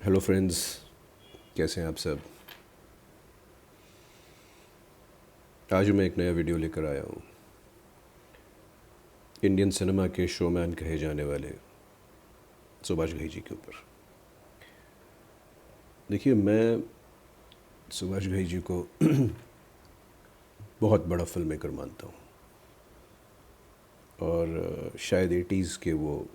Hello friends, कैसे हैं आप सब। आज मैं एक नया वीडियो लेकर आया हूँ। इंडियन सिनेमा के शोमैन कहे जाने वाले सुभाष घई जी के ऊपर। देखिए, मैं सुभाष घई जी को बहुत बड़ा फिल्म मेकर मानता हूँ और शायद 80s के वो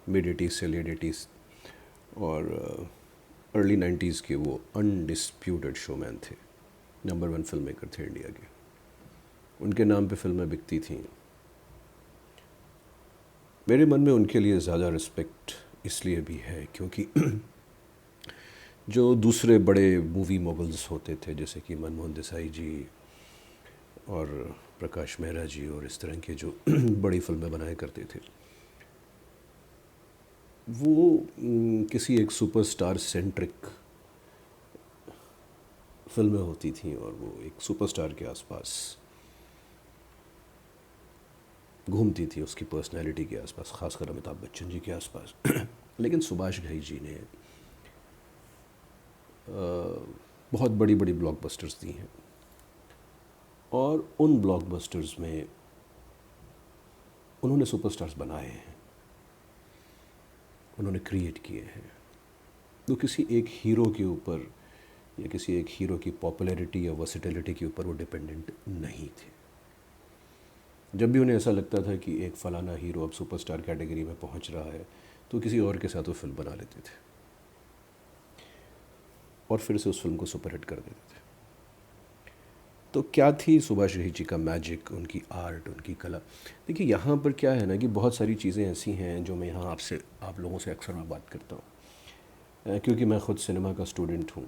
मिड 80s से लेट 80s और अर्ली 90s के वो अनडिस्प्यूटेड शोमैन थे। नंबर 1 फिल्म मेकर थे इंडिया के। उनके नाम पे फिल्में बिकती थीं। मेरे मन में उनके लिए ज़्यादा रिस्पेक्ट इसलिए भी है क्योंकि जो दूसरे बड़े मूवी मोगल्स होते थे, जैसे कि मनमोहन देसाई जी और प्रकाश मेहरा जी और इस तरह के जो बड़ी फिल्में बनाया करते थे, वो किसी एक सुपरस्टार सेंट्रिक फिल्में होती थी और वो एक सुपरस्टार के आसपास घूमती थी, उसकी पर्सनैलिटी के आसपास, खासकर अमिताभ बच्चन जी के आसपास। लेकिन सुभाष घई जी ने बहुत बड़ी बड़ी ब्लॉकबस्टर्स दी हैं और उन ब्लॉकबस्टर्स में उन्होंने सुपरस्टार्स बनाए हैं, उन्होंने क्रिएट किए हैं। तो किसी एक हीरो के ऊपर या किसी एक हीरो की पॉपुलैरिटी या वर्सिटैलिटी के ऊपर वो डिपेंडेंट नहीं थे। जब भी उन्हें ऐसा लगता था कि एक फ़लाना हीरो अब सुपरस्टार कैटेगरी में पहुंच रहा है, तो किसी और के साथ वो फिल्म बना लेते थे और फिर से उस फिल्म को सुपरहिट कर देते थे। तो क्या थी सुभाष घई जी का मैजिक, उनकी आर्ट, उनकी कला। देखिए, यहाँ पर क्या है ना कि बहुत सारी चीज़ें ऐसी हैं जो मैं यहाँ आप लोगों से अक्सर मैं बात करता हूँ, क्योंकि मैं ख़ुद सिनेमा का स्टूडेंट हूँ,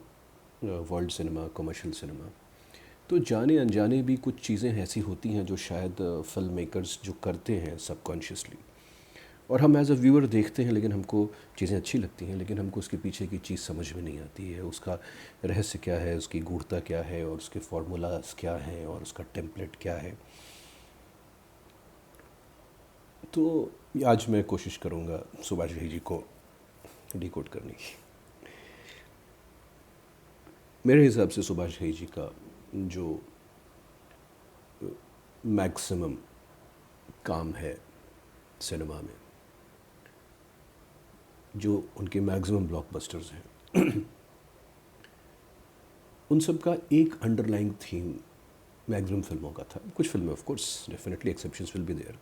वर्ल्ड सिनेमा, कमर्शियल सिनेमा। तो जाने अनजाने भी कुछ चीज़ें ऐसी होती हैं जो शायद फिल्म मेकर्स जो करते हैं सबकॉन्शियसली, और हम एज अ व्यूअर देखते हैं, लेकिन हमको चीज़ें अच्छी लगती हैं, लेकिन हमको उसके पीछे की चीज़ समझ में नहीं आती है। उसका रहस्य क्या है, उसकी गूढ़ता क्या है, और उसके फार्मूलाज क्या हैं, और उसका टेम्पलेट क्या है। तो आज मैं कोशिश करूँगा सुभाष घई जी को डिकोड करने की। मेरे हिसाब से सुभाष घई जी का जो मैक्सिमम काम है सिनेमा में, जो उनके मैक्सिमम ब्लॉकबस्टर्स हैं, उन सब का एक अंडरलाइंग थीम मैक्सिमम फिल्मों का था। कुछ फिल्में of course definitely exceptions will be there,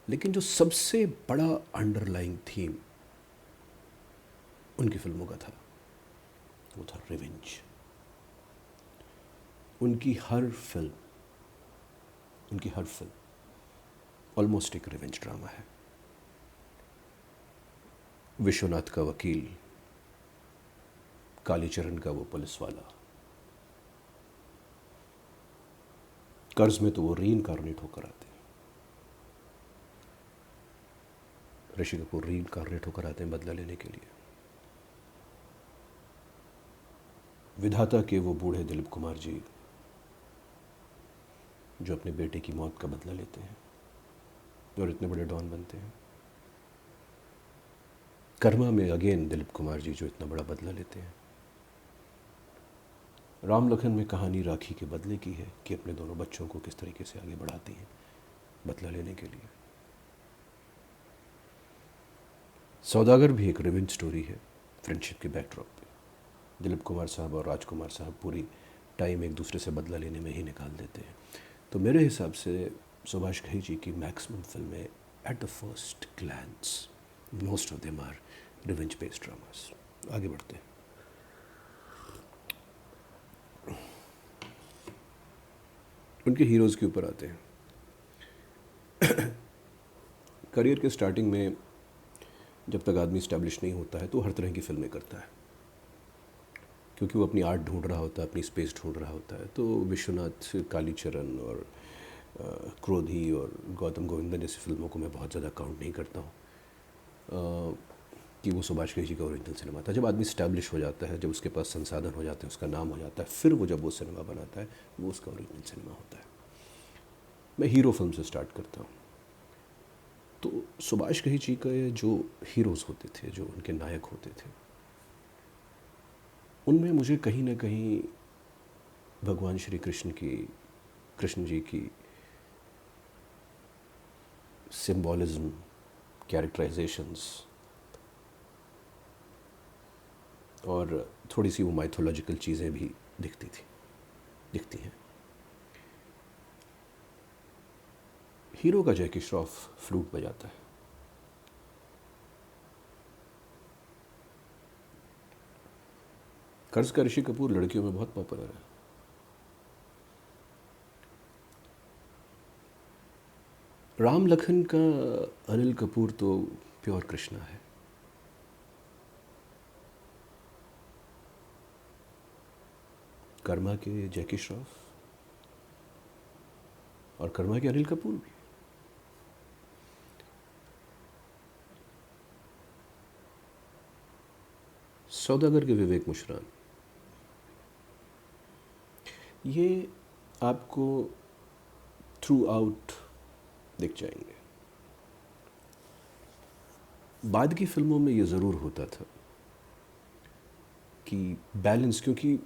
लेकिन जो सबसे बड़ा अंडरलाइंग थीम उनकी फिल्मों का था, वो था रिवेंज। उनकी हर फिल्म ऑलमोस्ट एक रिवेंज ड्रामा है। विश्वनाथ का वकील, कालीचरण का वो पुलिस वाला, कर्ज में तो वो रीइंकार्नेट होकर आते हैं, ऋषि कपूर रीइंकार्नेट होकर आते हैं बदला लेने के लिए। विधाता के वो बूढ़े दिलीप कुमार जी, जो अपने बेटे की मौत का बदला लेते हैं और इतने बड़े डॉन बनते हैं। कर्मा में अगेन दिलीप कुमार जी, जो इतना बड़ा बदला लेते हैं। राम लखन में कहानी राखी के बदले की है कि अपने दोनों बच्चों को किस तरीके से आगे बढ़ाती हैं बदला लेने के लिए। सौदागर भी एक रिवेंज स्टोरी है, फ्रेंडशिप के बैकड्रॉप पे। दिलीप कुमार साहब और राजकुमार साहब पूरी टाइम एक दूसरे से बदला लेने में ही निकाल देते हैं। तो मेरे हिसाब से सुभाष घई जी की मैक्सिमम फिल्में, at the first glance, most of them are revenge based dramas. आगे बढ़ते हैं। उनके हीरोज़ के ऊपर आते हैं। करियर के स्टार्टिंग में जब तक आदमी इस्टेब्लिश नहीं होता है तो हर तरह की फिल्में करता है, क्योंकि वो अपनी आर्ट ढूंढ रहा होता है, अपनी स्पेस ढूंढ रहा होता है। तो विश्वनाथ, कालीचरण और क्रोधी और गौतम गोविंदन जैसी फिल्मों को मैं बहुत ज़्यादा काउंट नहीं करता हूँ कि वो सुभाष घई जी का ओरिजिनल सिनेमा था। जब आदमी इस्टेब्लिश हो जाता है, जब उसके पास संसाधन हो जाते हैं, उसका नाम हो जाता है, फिर वो जब वो सिनेमा बनाता है, वो उसका ओरिजिनल सिनेमा होता है। मैं हीरो फिल्म से स्टार्ट करता हूँ। तो सुभाष घई जी के जो हीरोज़ होते थे, जो उनके नायक होते थे, उनमें मुझे कहीं न कहीं भगवान श्री कृष्ण जी की सिंबॉलिज़्म, कैरेक्टराइजेशंस और थोड़ी सी वो माइथोलॉजिकल चीज़ें भी दिखती हैं। हीरो का जैकी श्रॉफ फ्लूट बजाता है। कर्ज का ऋषि कपूर लड़कियों में बहुत पॉपुलर है। राम लखन का अनिल कपूर तो प्योर कृष्णा है। कर्मा के जैकी श्रॉफ और कर्मा के अनिल कपूर भी। सौदागर के विवेक मुशरान, ये आपको थ्रू आउट दिख जाएंगे। बाद की फिल्मों में ये ज़रूर होता था कि बैलेंस, क्योंकि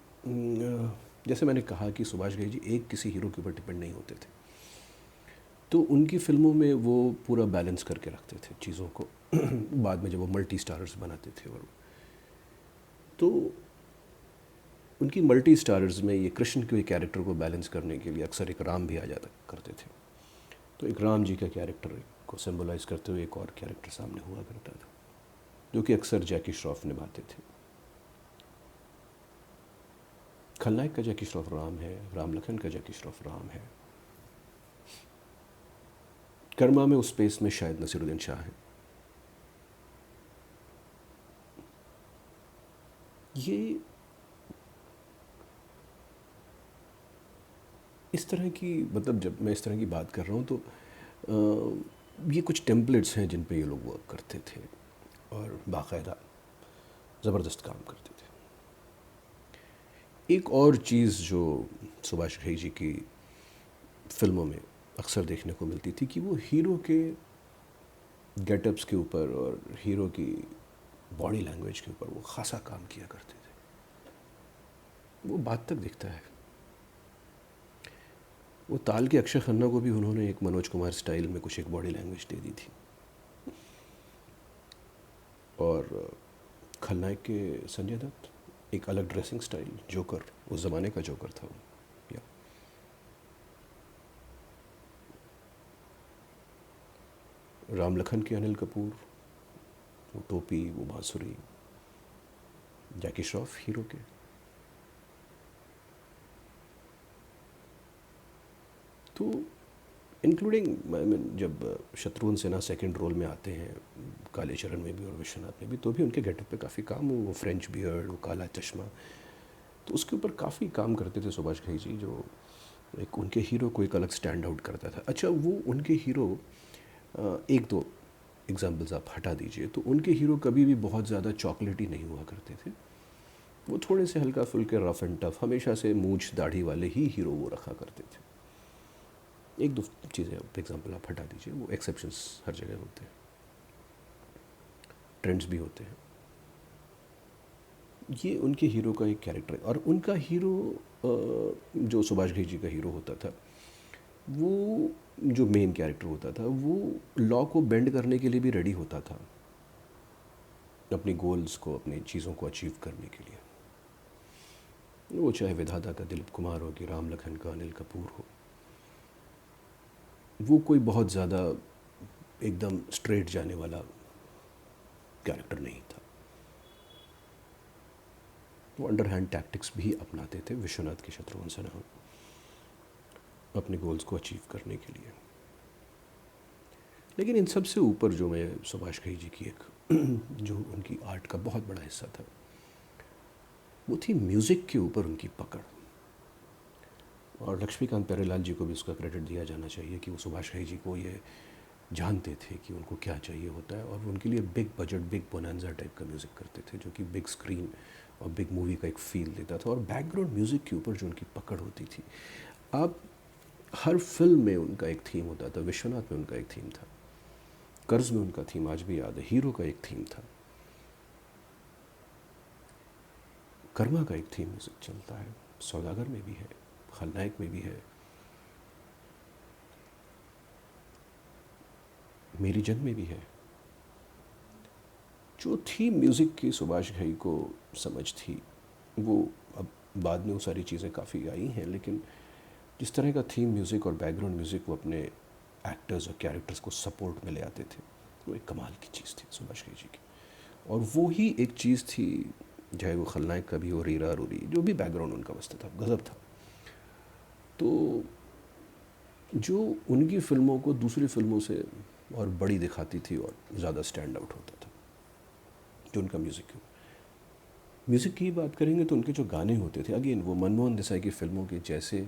जैसे मैंने कहा कि सुभाष घई जी एक किसी हीरो के ऊपर डिपेंड नहीं होते थे, तो उनकी फ़िल्मों में वो पूरा बैलेंस करके रखते थे चीज़ों को। बाद में जब वो मल्टी स्टारर्स बनाते थे, और तो उनकी मल्टी स्टारर्स में ये कृष्ण के कैरेक्टर को बैलेंस करने के लिए अक्सर एक राम भी आ जाता करते थे। तो एक राम जी का कैरेक्टर को सिंबलाइज करते हुए एक और कैरेक्टर सामने हुआ करता था, जो कि अक्सर जैकी श्रॉफ निभाते थे। खलनायक का जैकी श्रॉफ राम है, राम लखन का जैकी श्रॉफ राम है। कर्मा में उस स्पेस में शायद नसीरुद्दीन शाह है। ये इस तरह की, मतलब जब मैं इस तरह की बात कर रहा हूँ तो ये कुछ टेम्पलेट्स हैं जिन पे ये लोग वर्क करते थे और बाकायदा ज़बरदस्त काम करते थे। एक और चीज़ जो सुभाष घई जी की फ़िल्मों में अक्सर देखने को मिलती थी कि वो हीरो के गेटअप्स के ऊपर और हीरो की बॉडी लैंग्वेज के ऊपर वो खासा काम किया करते थे। वो बात तक दिखता है। वो ताल के अक्षय खन्ना को भी उन्होंने एक मनोज कुमार स्टाइल में कुछ एक बॉडी लैंग्वेज दे दी थी, और खलनायक के संजय दत्त एक अलग ड्रेसिंग स्टाइल, जोकर, उस ज़माने का जोकर था वो। या राम लखन के अनिल कपूर, वो टोपी, वो बांसुरी। जैकी श्रॉफ हीरो के। तो इंक्लूडिंग, आई मीन, जब शत्रुघ्न सिन्हा सेकंड रोल में आते हैं, काले चरण में भी और विश्वनाथ में भी, तो भी उनके गेटअप पे काफ़ी काम हुआ। वो फ्रेंच बियर्ड, वो काला चश्मा, तो उसके ऊपर काफ़ी काम करते थे सुभाष घई जी, जो एक उनके हीरो को एक अलग स्टैंड आउट करता था। अच्छा, वो उनके हीरो, एक दो एग्जाम्पल्स आप हटा दीजिए, तो उनके हीरो कभी भी बहुत ज़्यादा चॉकलेटी नहीं हुआ करते थे। वो थोड़े से हल्का फुल्के, रफ एंड टफ, हमेशा से मूछ दाढ़ी वाले ही हीरो वो रखा करते थे। एक दो चीज़ें एग्जांपल आप हटा दीजिए, वो एक्सेप्शंस हर जगह होते हैं, ट्रेंड्स भी होते हैं। ये उनके हीरो का एक कैरेक्टर है। और उनका हीरो, जो सुभाष घई जी का हीरो होता था, वो जो मेन कैरेक्टर होता था, वो लॉ को बेंड करने के लिए भी रेडी होता था, अपनी गोल्स को, अपनी चीज़ों को अचीव करने के लिए। वो चाहे विधाता का दिलीप कुमार हो कि राम लखन का अनिल कपूर हो, वो कोई बहुत ज़्यादा एकदम स्ट्रेट जाने वाला कैरेक्टर नहीं था। वो अंडरहैंड टैक्टिक्स भी अपनाते थे, विश्वनाथ के शत्रुघ्न सिन्हा, अपने गोल्स को अचीव करने के लिए। लेकिन इन सब से ऊपर जो मैं सुभाष घई जी की एक जो उनकी आर्ट का बहुत बड़ा हिस्सा था, वो थी म्यूज़िक के ऊपर उनकी पकड़। और लक्ष्मीकांत प्यारेलाल जी को भी उसका क्रेडिट दिया जाना चाहिए कि वो सुभाष घई जी को ये जानते थे कि उनको क्या चाहिए होता है, और उनके लिए big budget, big bonanza type का म्यूज़िक करते थे, जो कि बिग स्क्रीन और बिग मूवी का एक फील देता था। और बैकग्राउंड म्यूज़िक के ऊपर जो उनकी पकड़ होती थी, आप हर फिल्म में उनका एक थीम होता था। विश्वनाथ में उनका एक थीम था, कर्ज में उनका थीम आज भी याद है, हीरो का एक थीम था, कर्मा का एक थीम म्यूज़िक चलता है, सौदागर में भी है, खलनायक में भी है, मेरी जंग में भी है। जो थी म्यूज़िक की सुभाष घई को समझ थी, वो अब बाद में वो सारी चीज़ें काफ़ी आई हैं, लेकिन जिस तरह का थीम म्यूज़िक और बैकग्राउंड म्यूज़िक वो अपने एक्टर्स और कैरेक्टर्स को सपोर्ट में ले आते थे, वो एक कमाल की चीज़ थी सुभाष घई जी की। और वो ही एक चीज़ थी, चाहे वो खलनायक का भी हो, रीरा रोरी, जो भी बैकग्राउंड उनका मस्त था, गज़ब था। तो जो उनकी फ़िल्मों को दूसरी फ़िल्मों से और बड़ी दिखाती थी और ज़्यादा स्टैंड आउट होता था, जो उनका म्यूज़िक है। म्यूज़िक की बात करेंगे तो उनके जो गाने होते थे, अगेन वो मनमोहन देसाई की फ़िल्मों के जैसे,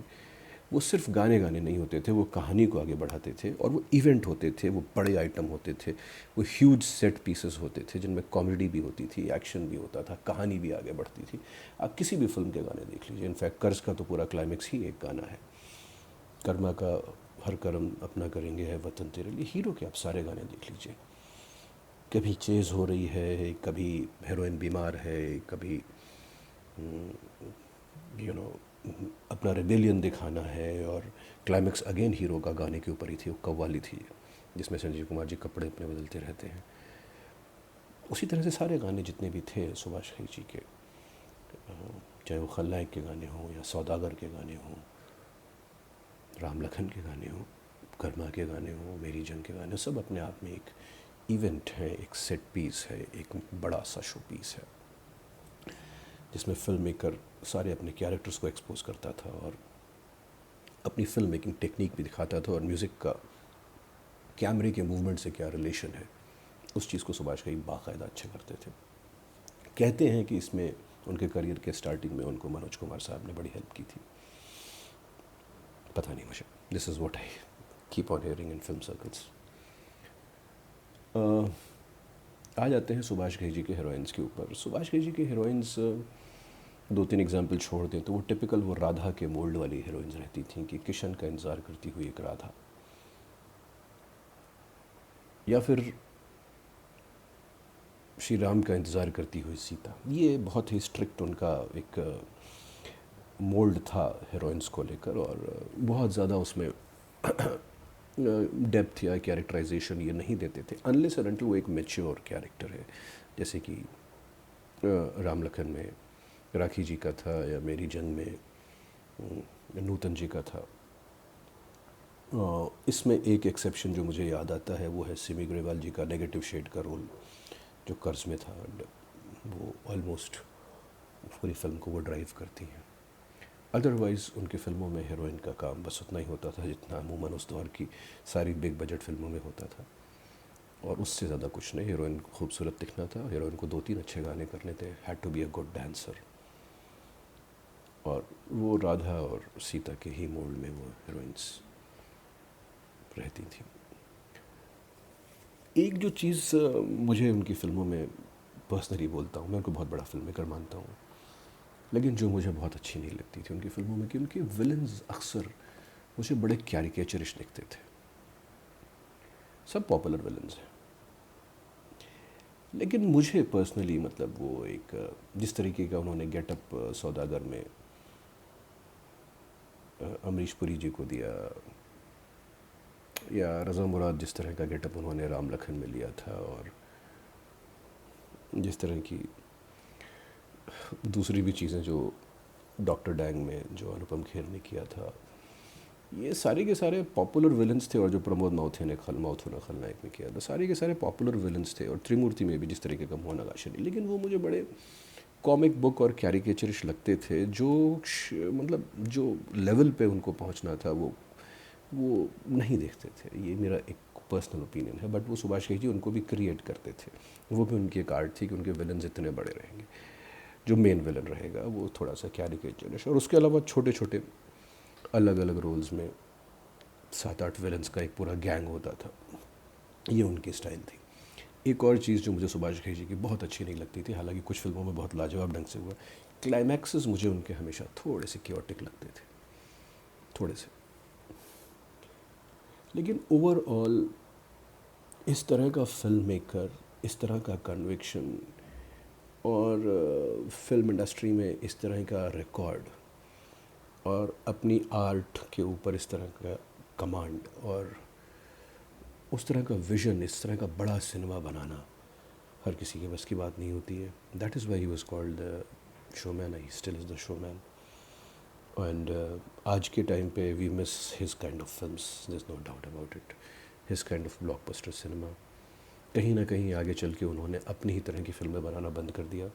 वो सिर्फ गाने गाने नहीं होते थे, वो कहानी को आगे बढ़ाते थे, और वो इवेंट होते थे, वो बड़े आइटम होते थे, वो ह्यूज सेट पीसेस होते थे जिनमें कॉमेडी भी होती थी, एक्शन भी होता था, कहानी भी आगे बढ़ती थी। आप किसी भी फिल्म के गाने देख लीजिए, इनफैक्ट कर्ज का तो पूरा क्लाइमेक्स ही एक गाना है, कर्मा का हर कर्म अपना करेंगे है वतन तेरे लिए, हीरो के आप सारे गाने देख लीजिए, कभी चेज़ हो रही है, कभी हीरोइन बीमार है, कभी यू नो अपना रिबेलियन दिखाना है, और क्लाइमेक्स अगेन हीरो का गाने के ऊपर ही थी, वो कव्वाली थी जिसमें संजीव कुमार जी कपड़े अपने बदलते रहते हैं। उसी तरह से सारे गाने जितने भी थे सुभाष घई जी के, चाहे वो खलनायक के गाने हों या सौदागर के गाने हों, राम लखन के गाने हों, कर्मा के गाने हों, मेरी जंग के गाने, सब अपने आप में एक इवेंट है, एक सेट पीस है, एक बड़ा सा शो पीस है, जिसमें फिल्म मेकर सारे अपने कैरेक्टर्स को एक्सपोज करता था और अपनी फिल्म मेकिंग टेक्निक भी दिखाता था, और म्यूज़िक का कैमरे के मूवमेंट से क्या रिलेशन है, उस चीज़ को सुभाष घई बाकायदा अच्छा करते थे। कहते हैं कि इसमें उनके करियर के स्टार्टिंग में उनको मनोज कुमार साहब ने बड़ी हेल्प की थी, पता नहीं मुझे, this is what I keep on hearing in film circles. आ जाते हैं सुभाष घई जी के हीरोइंस के ऊपर। सुभाष घई जी के हीरोइंस, दो तीन एग्जाम्पल छोड़ दें तो वो टिपिकल वो राधा के मोल्ड वाली हीरोइंस रहती थी, कि किशन का इंतज़ार करती हुई एक राधा, या फिर श्री राम का इंतज़ार करती हुई सीता। ये बहुत ही स्ट्रिक्ट उनका एक मोल्ड था हीरोइंस को लेकर, और बहुत ज़्यादा उसमें डेप्थ या कैरेक्टराइजेशन ये नहीं देते थे, अनलेस एंड अनटिल वो एक मैच्योर कैरेक्टर है, जैसे कि राम लखन में राखी जी का था, या मेरी जंग में नूतन जी का था। इसमें एक एक्सेप्शन जो मुझे याद आता है वो है सिमी ग्रेवाल जी का नेगेटिव शेड का रोल, जो कर्ज में था, वो ऑलमोस्ट पूरी फिल्म को वो ड्राइव करती हैं। अदरवाइज़ उनकी फ़िल्मों में हीरोइन का काम बस उतना ही होता था जितना अमूमन उस दौर की सारी बिग बजट फिल्मों में होता था, और उससे ज़्यादा कुछ नहीं। हीरोइन को खूबसूरत दिखना था, हीरोइन को दो तीन अच्छे गाने करने थे, had to be a good dancer, और वो राधा और सीता के ही मोल्ड में वो हीरोइंस रहती थी। एक जो चीज़ मुझे उनकी फ़िल्मों में, पर्सनली बोलता हूँ, मैं उनको बहुत बड़ा फिल्म मेकर मानता हूँ, लेकिन जो मुझे बहुत अच्छी नहीं लगती थी उनकी फ़िल्मों में, कि उनके विलन्स अक्सर मुझे बड़े कैरिकेचरिश दिखते थे। सब पॉपुलर विलन्स हैं, लेकिन मुझे पर्सनली मतलब वो एक जिस तरीके का उन्होंने गेटअप सौदागर में अमरीश पुरी जी को दिया, या रज़ा मुराद जिस तरह का गेटअप उन्होंने राम लखन में लिया था, और जिस तरह की दूसरी भी चीज़ें जो डॉक्टर डैंग में जो अनुपम खेर ने किया था, ये सारे के सारे पॉपुलर विलन्स थे। और जो प्रमोद माउथे ने खलनायक में किया था, सारे के सारे पॉपुलर विलन्स थे। और त्रिमूर्ति में भी जिस तरीके का मोहन आगाशरी, लेकिन वो मुझे बड़े कॉमिक बुक और कैरिकेचरिश लगते थे, जो मतलब जो लेवल पे उनको पहुंचना था वो नहीं देखते थे। ये मेरा एक पर्सनल ओपिनियन है, बट वो सुभाष घई जी उनको भी क्रिएट करते थे। वो भी उनकी एक आर्ट थी कि उनके विलन इतने बड़े रहेंगे, जो मेन विलन रहेगा वो थोड़ा सा कैरिकेचरिश, और उसके अलावा छोटे छोटे अलग अलग रोल्स में 7-8 विलन्स का एक पूरा गैंग होता था। ये उनकी स्टाइल थी। एक और चीज़ जो मुझे सुभाष घई जी की बहुत अच्छी नहीं लगती थी, हालांकि कुछ फिल्मों में बहुत लाजवाब ढंग से हुआ, क्लाइमैक्सेस मुझे उनके हमेशा थोड़े से क्योटिक लगते थे, थोड़े से। लेकिन ओवरऑल इस तरह का फ़िल्म मेकर, इस तरह का कन्विक्शन और फिल्म इंडस्ट्री में इस तरह का रिकॉर्ड और अपनी आर्ट के ऊपर इस तरह का कमांड और उस तरह का विज़न, इस तरह का बड़ा सिनेमा बनाना हर किसी के बस की बात नहीं होती है. That is why he was called the showman. He still is the showman. And आज के टाइम पे we miss his kind of films, there is no doubt about it. His kind of blockbuster cinema. कहीं ना कहीं आगे चल के उन्होंने अपनी ही तरह की फ़िल्में बनाना बंद कर दिया.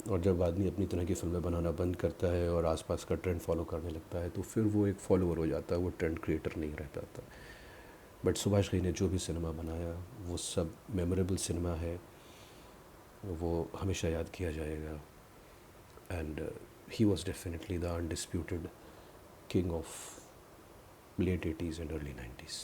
और जब आदमी अपनी तरह की फ़िल्में बनाना बंद करता है और आसपास का ट्रेंड फॉलो करने लगता है तो फिर वो एक फॉलोअर हो जाता है, वो ट्रेंड क्रिएटर नहीं रहता था. बट सुभाष घई ने जो भी सिनेमा बनाया वो सब मेमोरेबल सिनेमा है, वो हमेशा याद किया जाएगा. And he was definitely the undisputed king of late 80s and early 90s.